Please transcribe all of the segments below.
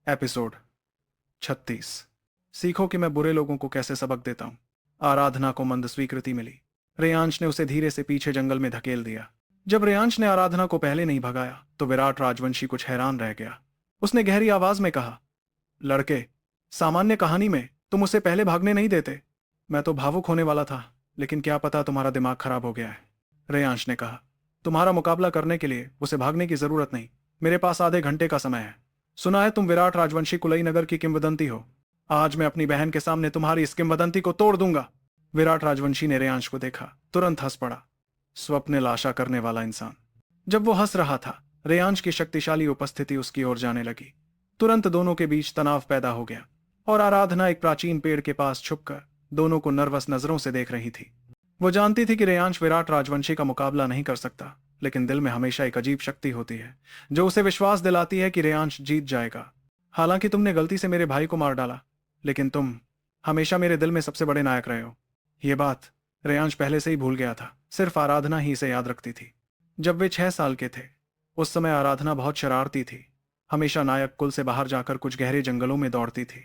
Episode 36। सीखो कि मैं बुरे लोगों को कैसे सबक देता हूं। आराधना को मंद स्वीकृति मिली। रेयांश ने उसे धीरे से पीछे जंगल में धकेल दिया। जब रेयांश ने आराधना को पहले नहीं भगाया तो विराट राजवंशी कुछ हैरान रह गया। उसने गहरी आवाज में कहा, लड़के, सामान्य कहानी में तुम उसे पहले भागने नहीं देते। मैं तो भावुक होने वाला था, लेकिन क्या पता तुम्हारा दिमाग खराब हो गया है। रेयांश ने कहा, तुम्हारा मुकाबला करने के लिए उसे भागने की जरूरत नहीं। मेरे पास आधे घंटे का समय है। सुना है तुम विराट राजवंशी कुलई नगर की किंवदंती हो। आज मैं अपनी बहन के सामने तुम्हारी इस किंवदंती को तोड़ दूंगा। विराट राजवंशी ने रेयांश को देखा, तुरंत हंस पड़ा। स्वप्न लाशा करने वाला इंसान। जब वो हंस रहा था, रेयांश की शक्तिशाली उपस्थिति उसकी ओर जाने लगी। तुरंत दोनों के बीच तनाव पैदा हो गया और आराधना एक प्राचीन पेड़ के पास छुपकर दोनों को नर्वस नजरों से देख रही थी। वो जानती थी कि रेयांश विराट राजवंशी का मुकाबला नहीं कर सकता, लेकिन दिल में हमेशा एक अजीब शक्ति होती है जो उसे विश्वास दिलाती है कि रेयांश जीत जाएगा। हालांकि तुमने गलती से मेरे भाई को मार डाला, लेकिन तुम हमेशा मेरे दिल में सबसे बड़े नायक रहे हो। ये बात रेयांश पहले से ही भूल गया था, सिर्फ आराधना ही इसे याद रखती थी। जब वे 6 साल के थे, उस समय आराधना बहुत शरारती थी। हमेशा नायक कुल से बाहर जाकर कुछ गहरे जंगलों में दौड़ती थी।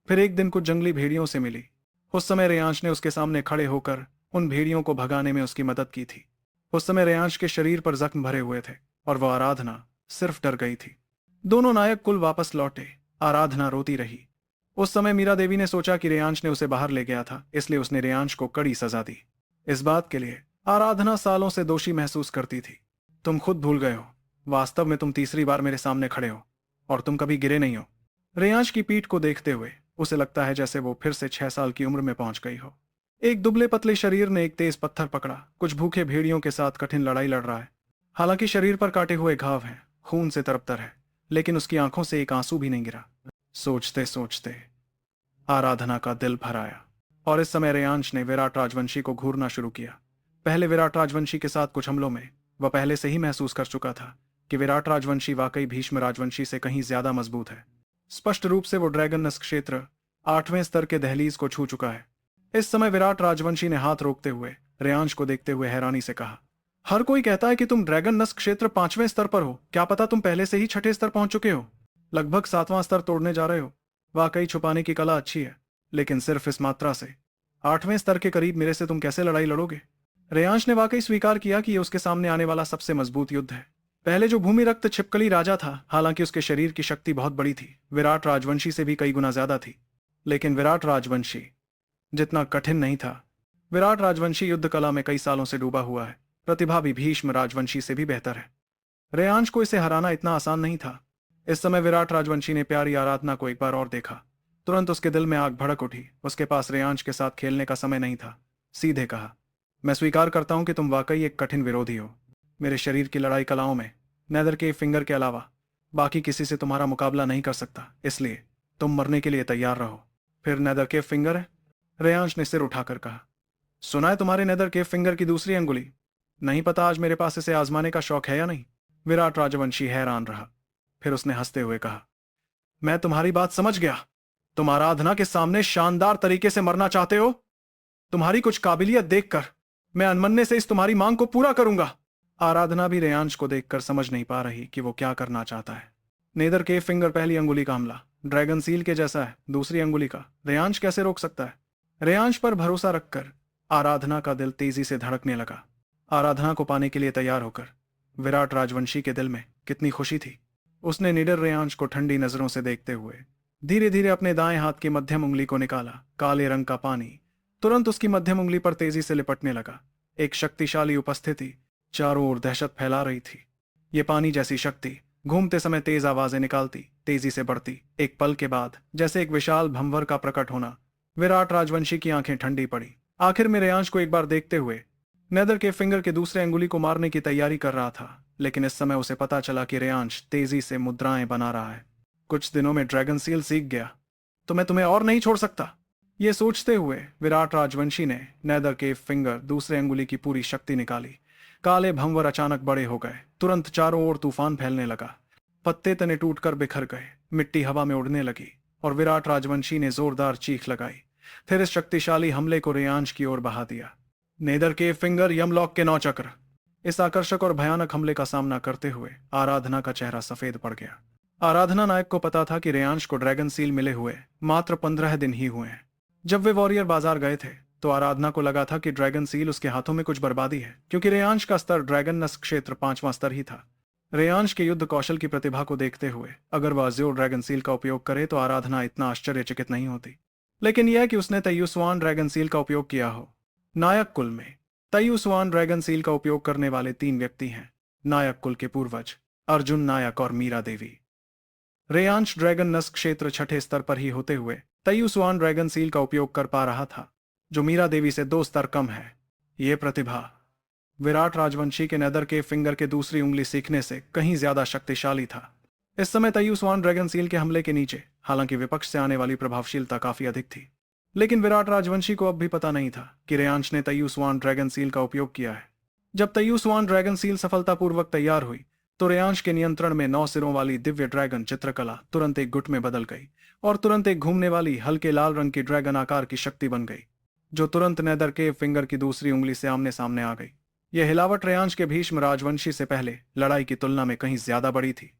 फिर एक दिन कुछ जंगली भेड़ियों से मिली। उस समय रेयांश ने उसके सामने खड़े होकर उन भेड़ियों को भगाने में उसकी मदद की थी। उस समय रेयांश के शरीर पर जख्म भरे हुए थे और वह आराधना सिर्फ डर गई थी। दोनों नायक कुल वापस लौटे। आराधना रोती रही। उस समय मीरा देवी ने सोचा कि रेयांश ने उसे बाहर ले गया था, इसलिए उसने रेयांश को कड़ी सजा दी। इस बात के लिए आराधना सालों से दोषी महसूस करती थी। तुम खुद भूल गए हो, वास्तव में तुम तीसरी बार मेरे सामने खड़े हो और तुम कभी गिरे नहीं हो। रेयांश की पीठ को देखते हुए उसे लगता है जैसे वो फिर से 6 साल की उम्र में पहुंच गई हो। एक दुबले पतले शरीर ने एक तेज पत्थर पकड़ा, कुछ भूखे भेड़ियों के साथ कठिन लड़ाई लड़ रहा है। हालांकि शरीर पर काटे हुए घाव हैं, खून से तरबतर है, लेकिन उसकी आंखों से एक आंसू भी नहीं गिरा। सोचते सोचते आराधना का दिल भर आया और इस समय रेयांश ने विराट राजवंशी को घूरना शुरू किया। पहले विराट राजवंशी के साथ कुछ हमलों में वह पहले से ही महसूस कर चुका था कि विराट राजवंशी वाकई भीष्म राजवंशी से कहीं ज्यादा मजबूत है। स्पष्ट रूप से वो ड्रैगन नस्क क्षेत्र 8वें स्तर के दहलीज को छू चुका है। इस समय विराट राजवंशी ने हाथ रोकते हुए रेयांश को देखते हुए हैरानी से कहा, हर कोई कहता है कि तुम ड्रैगन नस्क क्षेत्र 5वें स्तर पर हो। क्या पता तुम पहले से ही 6ठे स्तर पहुंच चुके हो। लगभग 7वां स्तर तोड़ने जा रहे हो। वाकई छुपाने की कला अच्छी है, लेकिन सिर्फ इस मात्रा से। 8वें स्तर के करीब मेरे से तुम कैसे लड़ाई लड़ोगे। रेयांश ने वाकई स्वीकार किया कि यह उसके सामने आने वाला सबसे मजबूत युद्ध है। पहले जो भूमि रक्त छिपकली राजा था, हालांकि उसके शरीर की शक्ति बहुत बड़ी थी, विराट राजवंशी से भी कई गुना ज्यादा थी, लेकिन विराट राजवंशी जितना कठिन नहीं था। विराट राजवंशी युद्ध कला में कई सालों से डूबा हुआ है। प्रतिभा भी भीष्म राजवंशी से भी बेहतर है। रेयांश को इसे हराना इतना आसान नहीं था। इस समय विराट राजवंशी ने प्यारी आराधना को एक बार और देखा। तुरंत उसके दिल में आग भड़क उठी। उसके पास रेयांश के साथ खेलने का समय नहीं था। सीधे कहा, मैं स्वीकार करता हूं कि तुम वाकई एक कठिन विरोधी हो। मेरे शरीर की लड़ाई कलाओं में नेदर के फिंगर के अलावा बाकी किसी से तुम्हारा मुकाबला नहीं कर सकता, इसलिए तुम मरने के लिए तैयार रहो। फिर नेदर के फिंगर है? रेयांश ने सिर उठाकर कहा, सुना है तुम्हारे नेदर के फिंगर की दूसरी अंगुली। नहीं पता आज मेरे पास इसे आजमाने का शौक है या नहीं। विराट राजवंशी हैरान रहा। फिर उसने हंसते हुए कहा, मैं तुम्हारी बात समझ गया। तुम आराधना के सामने शानदार तरीके से मरना चाहते हो। तुम्हारी कुछ काबिलियत देखकर मैं अनमन्ने से इस तुम्हारी मांग को पूरा करूंगा। आराधना भी रेयांश को देखकर समझ नहीं पा रही कि वो क्या करना चाहता है। नेदर के फिंगर पहली अंगुली का हमला ड्रैगन सील के जैसा है, दूसरी अंगुली का रेयांश कैसे रोक सकता है। रेयांश पर भरोसा रखकर आराधना का दिल तेजी से धड़कने लगा। आराधना को पाने के लिए तैयार होकर विराट राजवंशी के दिल में कितनी खुशी थी। उसने निडर रेयांश को ठंडी नजरों से देखते हुए धीरे धीरे अपने दाएं हाथ की मध्यम उंगली को निकाला। काले रंग का पानी तुरंत उसकी मध्यम उंगली पर तेजी से लिपटने लगा। एक शक्तिशाली उपस्थिति चारों ओर दहशत फैला रही थी। ये पानी जैसी शक्ति घूमते समय तेज आवाजें निकालती, तेजी से बढ़ती। एक पल के बाद जैसे एक विशाल भंवर का प्रकट होना। विराट राजवंशी की आंखें ठंडी पड़ी। आखिर में रेयांश को एक बार देखते हुए नेदर के फिंगर के दूसरे अंगुली को मारने की तैयारी कर रहा था, लेकिन इस समय उसे पता चला कि रेयांश तेजी से मुद्राएं बना रहा है। कुछ दिनों में ड्रैगन सील सीख गया तो मैं तुम्हें और नहीं छोड़ सकता। ये सोचते हुए विराट राजवंशी ने नेदर के फिंगर दूसरे अंगुली की पूरी शक्ति निकाली। काले भंवर अचानक बड़े हो गए। तुरंत चारों ओर तूफान फैलने लगा। पत्ते तने टूटकर बिखर गए, मिट्टी हवा में उड़ने लगी और विराट राजवंशी ने जोरदार चीख लगाई। फिर इस शक्तिशाली हमले को रेयांश की ओर बहा दिया। नेदर के फिंगर यमलॉक के 9 चक्र। इस आकर्षक और भयानक हमले का सामना करते हुए आराधना का चेहरा सफेद पड़ गया। आराधना नायक को पता था कि रेयांश को ड्रैगन सील मिले हुए मात्र 15 दिन ही हुए हैं। जब वे वॉरियर बाजार गए थे तो आराधना को लगा था कि ड्रैगन सील उसके हाथों में कुछ बर्बादी है, क्योंकि रेयांश का स्तर ड्रैगन नस्क क्षेत्र 5वां स्तर ही था। रेयांश के युद्ध कौशल की प्रतिभा को देखते हुए अगर वह अज्योर ड्रैगन सील का उपयोग करे तो आराधना इतना आश्चर्यचकित नहीं होती। लेकिन यह कि उसने तैयुस्वान ड्रैगन सील का उपयोग किया हो। नायक कुल में तैयुस्वान ड्रैगन सील का उपयोग करने वाले 3 व्यक्ति हैं। नायक कुल के पूर्वज अर्जुन नायक और मीरा देवी। रेयांश ड्रैगन नस्क क्षेत्र 6ठे स्तर पर ही होते हुए तैयुस्वान ड्रैगन सील का उपयोग कर पा रहा था, जो मीरा देवी से 2 स्तर कम है। ये प्रतिभा विराट राजवंशी के नेदर के फिंगर के दूसरी उंगली सीखने से कहीं ज्यादा शक्तिशाली था। इस समय तैयुस्वान ड्रैगन सील के हमले के नीचे हालांकि विपक्ष से आने वाली प्रभावशीलता काफी अधिक थी, लेकिन विराट राजवंशी को अब भी पता नहीं था कि रेयांश ने तैयुस्वान ड्रैगन सील का उपयोग किया है। जब तैयुस्वान ड्रैगन सील सफलतापूर्वक तैयार हुई तो रेयांश के नियंत्रण में 9 सिरों वाली दिव्य ड्रैगन चित्रकला तुरंत एक गुट में बदल गई और तुरंत एक घूमने वाली हल्के लाल रंग की ड्रैगन आकार की शक्ति बन गई, जो तुरंत नेदर के फिंगर की दूसरी उंगली से आमने सामने आ गई। यह हिलावट रेयांश के भीष्म राजवंशी से पहले लड़ाई की तुलना में कहीं ज्यादा बड़ी थी।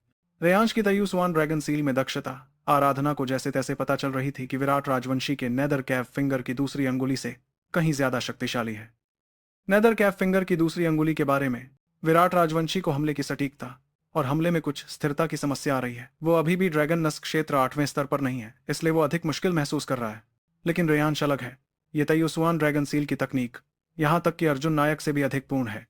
रेयांश की तैयुस्वान ड्रैगन सील में दक्षता आराधना को जैसे तैसे पता चल रही थी कि विराट राजवंशी के नेदर कैफ फिंगर की दूसरी अंगुली से कहीं ज्यादा शक्तिशाली है। नेदर कैफ फिंगर की दूसरी अंगुली के बारे में विराट राजवंशी को हमले की सटीकता और हमले में कुछ स्थिरता की समस्या आ रही है। वो अभी भी ड्रैगन नस्क क्षेत्र 8वें स्तर पर नहीं है, इसलिए वो अधिक मुश्किल महसूस कर रहा है। लेकिन रेयांश अलग है। ये तैयुस्वान ड्रैगन सील की तकनीक यहां तक कि अर्जुन नायक से भी अधिक पूर्ण है।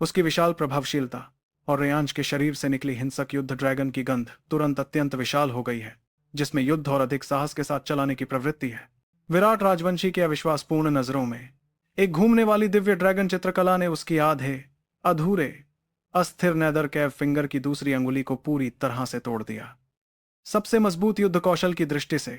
उसकी विशाल प्रभावशीलता और रेयांश के शरीर से निकली हिंसक युद्ध ड्रैगन की गंध तुरंत अत्यंत विशाल हो गई है, जिसमें युद्ध और अधिक साहस के साथ चलाने की प्रवृत्ति है। विराट राजवंशी के अविश्वासपूर्ण नजरों में एक घूमने वाली दिव्य ड्रैगन चित्रकला ने उसकी आधे अधूरे अस्थिर नेदर कैफ फिंगर की दूसरी अंगुली को पूरी तरह से तोड़ दिया। सबसे मजबूत युद्ध कौशल की दृष्टि से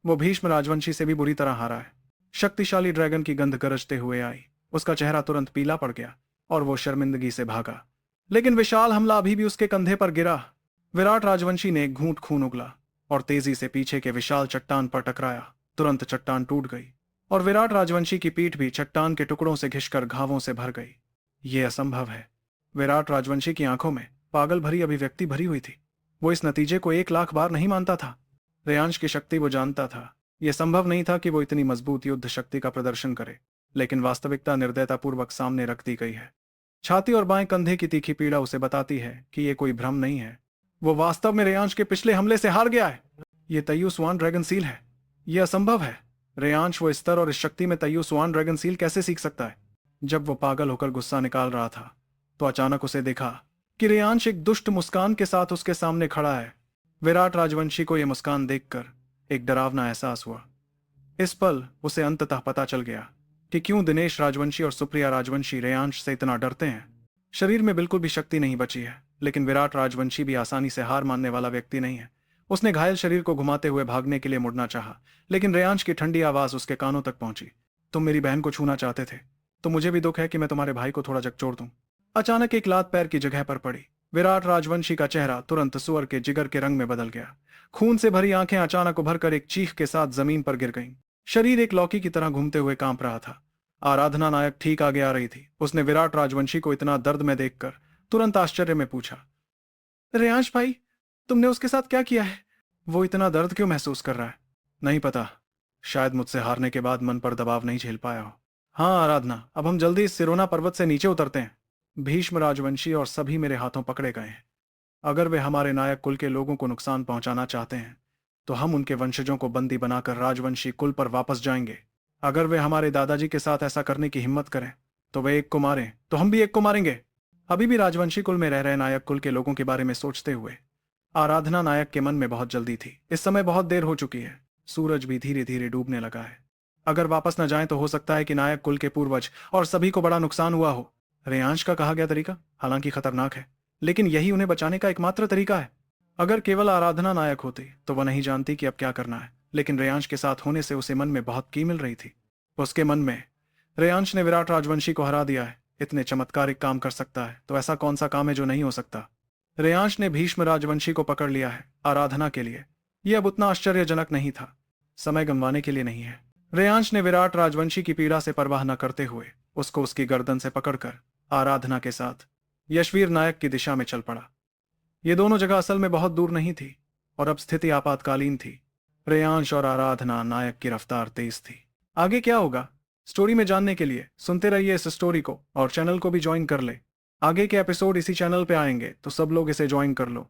वो भीष्म राजवंशी से भी बुरी तरह हारा है। शक्तिशाली ड्रैगन की गंध गरजते हुए आई, उसका चेहरा तुरंत पीला पड़ गया और वो शर्मिंदगी से भागा। लेकिन विशाल हमला अभी भी उसके कंधे पर गिरा। विराट राजवंशी ने एक घूंट खून उगला और तेजी से पीछे के विशाल चट्टान पर टकराया। तुरंत चट्टान टूट गई और विराट राजवंशी की पीठ भी चट्टान के टुकड़ों से घिसकर घावों से भर गई। ये असंभव है। विराट राजवंशी की आंखों में पागल भरी अभिव्यक्ति भरी हुई थी। वो इस नतीजे को 1 लाख बार नहीं मानता था। रेयांश की शक्ति वो जानता था। यह संभव नहीं था कि वो इतनी मजबूत युद्ध शक्ति का प्रदर्शन करे, लेकिन वास्तविकता निर्दयतापूर्वक सामने रख दी गई है। छाती और बाएं कंधे की तीखी पीड़ा उसे बताती है कि यह कोई भ्रम नहीं है। वो वास्तव में रेयांश के पिछले हमले से हार गया है। ये तैयुस्वान ड्रैगन सील है। यह असंभव है। रेयांश वो स्तर और इस शक्ति में तैयुस्वान ड्रैगन सील कैसे सीख सकता है? जब वो पागल होकर गुस्सा निकाल रहा था तो अचानक उसे देखा कि रेयांश एक दुष्ट मुस्कान के साथ उसके सामने खड़ा है। विराट राजवंशी को यह मुस्कान देखकर एक डरावना एहसास हुआ। इस पल उसे अंततः पता चल गया कि क्यों दिनेश राजवंशी और सुप्रिया राजवंशी रेयांश से इतना डरते हैं। शरीर में बिल्कुल भी शक्ति नहीं बची है, लेकिन विराट राजवंशी भी आसानी से हार मानने वाला व्यक्ति नहीं है। उसने घायल शरीर को घुमाते हुए भागने के लिए मुड़ना चाहा, लेकिन रेयांश की ठंडी आवाज उसके कानों तक पहुंची। तुम मेरी बहन को छूना चाहते थे, तो मुझे भी दुख है कि मैं तुम्हारे भाई को थोड़ा झकझोर दूं। अचानक एक लात पैर की जगह पर पड़ी। विराट राजवंशी का चेहरा तुरंत सुअर के जिगर के रंग में बदल गया। खून से भरी आंखें अचानक उभरकर एक चीख के साथ जमीन पर गिर गईं। शरीर एक लौकी की तरह घूमते हुए कांप रहा था। आराधना नायक ठीक आगे आ रही थी। उसने विराट राजवंशी को इतना दर्द में देखकर तुरंत आश्चर्य में पूछा, रेयांश भाई, तुमने उसके साथ क्या किया है? वो इतना दर्द क्यों महसूस कर रहा है? नहीं पता, शायद मुझसे हारने के बाद मन पर दबाव नहीं झेल पाया हो। हाँ आराधना, अब हम जल्दी इस सिरोना पर्वत से नीचे उतरते हैं। भीष्म राजवंशी और सभी मेरे हाथों पकड़े गए हैं। अगर वे हमारे नायक कुल के लोगों को नुकसान पहुंचाना चाहते हैं तो हम उनके वंशजों को बंदी बनाकर राजवंशी कुल पर वापस जाएंगे। अगर वे हमारे दादाजी के साथ ऐसा करने की हिम्मत करें तो वे एक को मारें तो हम भी एक को मारेंगे। अभी भी राजवंशी कुल में रह रहे नायक कुल के लोगों के बारे में सोचते हुए आराधना नायक के मन में बहुत जल्दी थी। इस समय बहुत देर हो चुकी है। सूरज भी धीरे धीरे डूबने लगा है। अगर वापस न जाएं तो हो सकता है कि नायक कुल के पूर्वज और सभी को बड़ा नुकसान हुआ हो। रेयांश का कहा गया तरीका हालांकि खतरनाक है, लेकिन यही उन्हें बचाने का एकमात्र तरीका है। अगर केवल आराधना नायक होती तो वह नहीं जानती कि अब क्या करना है, लेकिन रेयांश के साथ होने से उसे मन में बहुत की मिल रही थी। उसके मन में रेयांश ने विराट राजवंशी को हरा दिया है, इतने चमत्कारिक काम कर सकता है तो ऐसा कौन सा काम है जो नहीं हो सकता। रेयांश ने भीष्म राजवंशी को पकड़ लिया है आराधना के लिए। यह अब उतना आश्चर्यजनक नहीं था, समय गंवाने के लिए नहीं है। रेयांश ने विराट राजवंशी की पीड़ा से परवाह न करते हुए उसको उसकी गर्दन से पकड़कर आराधना के साथ यशवीर नायक की दिशा में चल पड़ा। ये दोनों जगह असल में बहुत दूर नहीं थी। और अब स्थिति आपातकालीन थी। रेयांश और आराधना नायक की रफ्तार तेज थी। आगे क्या होगा, स्टोरी में जानने के लिए सुनते रहिए इस स्टोरी को और चैनल को भी ज्वाइन कर ले। आगे के एपिसोड इसी चैनल पे आएंगे, तो सब लोग इसे ज्वाइन कर लो।